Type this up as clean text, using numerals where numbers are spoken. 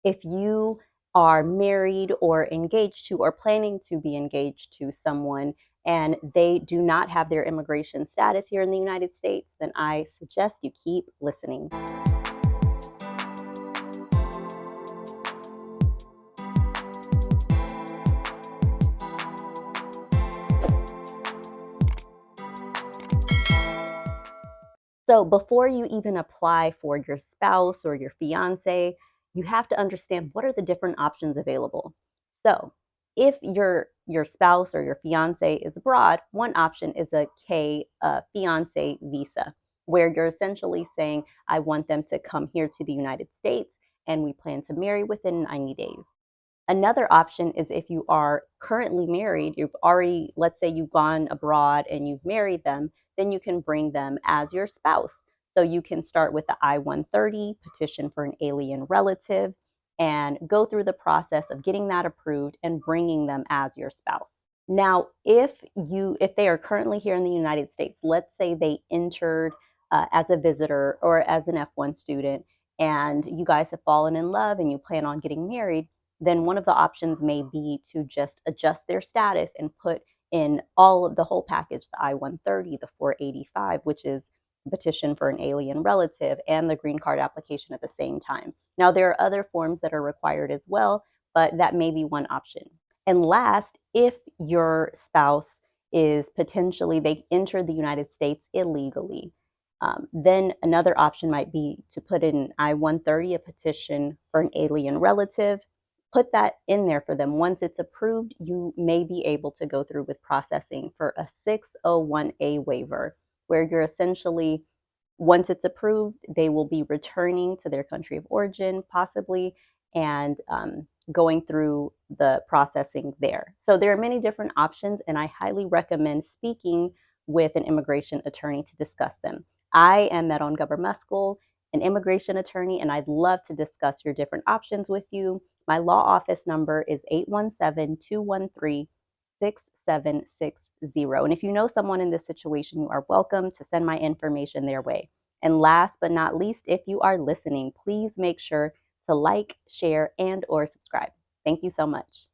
If you are married or engaged to or planning to be engaged to someone and they do not have their immigration status here in the United States, then I suggest you keep listening. So before you even apply for your spouse or your fiance, you have to understand what are the different options available. So if your spouse or your fiance is abroad, one option is a K fiance visa, where you're essentially saying, I want them to come here to the United States and we plan to marry within 90 days. Another option is if you are currently married, you've already, let's say you've gone abroad and you've married them, then you can bring them as your spouse. So you can start with the I-130, petition for an alien relative, and go through the process of getting that approved and bringing them as your spouse. Now, if they are currently here in the United States, let's say they entered as a visitor or as an F1 student, and you guys have fallen in love and you plan on getting married, then one of the options may be to just adjust their status and put in all of the whole package, the I-130, the 485, which is petition for an alien relative, and the green card application at the same time. Now, there are other forms that are required as well, but that may be one option. And last, if your spouse is potentially, they entered the United States illegally, then another option might be to put in I-130, a petition for an alien relative, put that in there for them. Once it's approved, you may be able to go through with processing for a 601A waiver, where you're essentially, once it's approved, they will be returning to their country of origin, possibly, and going through the processing there. So there are many different options, and I highly recommend speaking with an immigration attorney to discuss them. I am Marron, an immigration attorney, and I'd love to discuss your different options with you. My law office number is 817-213-6760. And if you know someone in this situation, you are welcome to send my information their way. And last but not least, if you are listening, please make sure to like, share, and or subscribe. Thank you so much.